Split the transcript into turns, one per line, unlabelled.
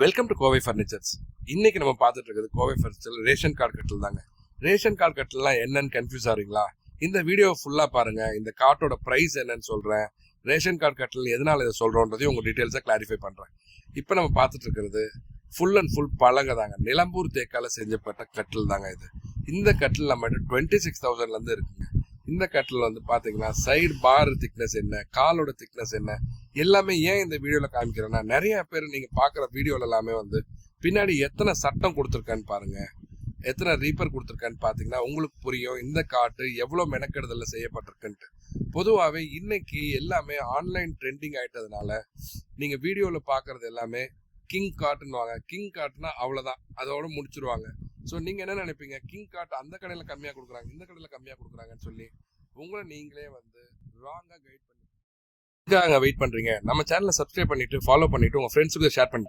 Welcome to Kovai furnitures. இன்னைக்கு நம்ம பார்த்துட்டு இருக்கிறது கோவை ஃபர்னிச்சர் ரேஷன் கார்டு கட்டில் தாங்க. ரேஷன் கார்டு கட்டில்லாம் என்னன்னு கன்ஃபியூஸ் ஆகிறீங்களா? இந்த வீடியோ ஃபுல்லாக பாருங்க. இந்த கார்டோட ப்ரைஸ் என்னன்னு சொல்கிறேன். ரேஷன் கார்டு கட்டில் எதனால இதை சொல்கிறோன்றதையும் உங்கள் டீட்டெயில்ஸாக கிளாரிஃபை பண்ணுறேன். இப்போ நம்ம பார்த்துட்டு இருக்கிறது ஃபுல் அண்ட் ஃபுல் பழங்க தாங்க. நிலம்பூர் தேக்கால செஞ்சப்பட்ட கட்டில் தாங்க இது. இந்த கட்டில் நம்ம 26,000 இருக்குங்க. இந்த கட்டில் பார்த்தீங்கன்னா சைடு பார் திக்னஸ் என்ன, காலோட திக்னஸ் என்ன, எல்லாமே ஏன் இந்த வீடியோவில் காமிக்கிறேன்னா, நிறைய பேர் நீங்கள் பார்க்குற வீடியோவில் எல்லாமே பின்னாடி எத்தனை சட்டம் கொடுத்துருக்கான்னு பாருங்க, எத்தனை ரீப்பர் கொடுத்துருக்கான்னு பார்த்தீங்கன்னா உங்களுக்கு புரியும் இந்த காட்டு எவ்வளோ மெனக்கெடுதலில் செய்யப்பட்டிருக்குன்ட்டு. பொதுவாகவே இன்னைக்கு எல்லாமே ஆன்லைன் ட்ரெண்டிங் ஆகிட்டதுனால நீங்கள் வீடியோவில் பார்க்குறது எல்லாமே கிங் காட்டுன்னுவாங்க. கிங் காட்டுனா அவ்வளோதான், அதோட முடிச்சிருவாங்க. ஸோ நீங்கள் என்ன நினைப்பீங்க, கிங் காட்டு அந்த கடையில் கம்மியாக கொடுக்குறாங்க, இந்த கடையில் கம்மியாக கொடுக்குறாங்கன்னு சொல்லி உங்களை நீங்களே ராங்காக கைட் பண்ணி வெயிட் பண்ணுறீங்க. நம்ம சேனலை சப்ஸ்கிரைப் பண்ணிவிட்டு ஃபாலோ பண்ணிவிட்டு உங்கள் ஃப்ரெண்ட்ஸுக்கு ஷேர் பண்ணி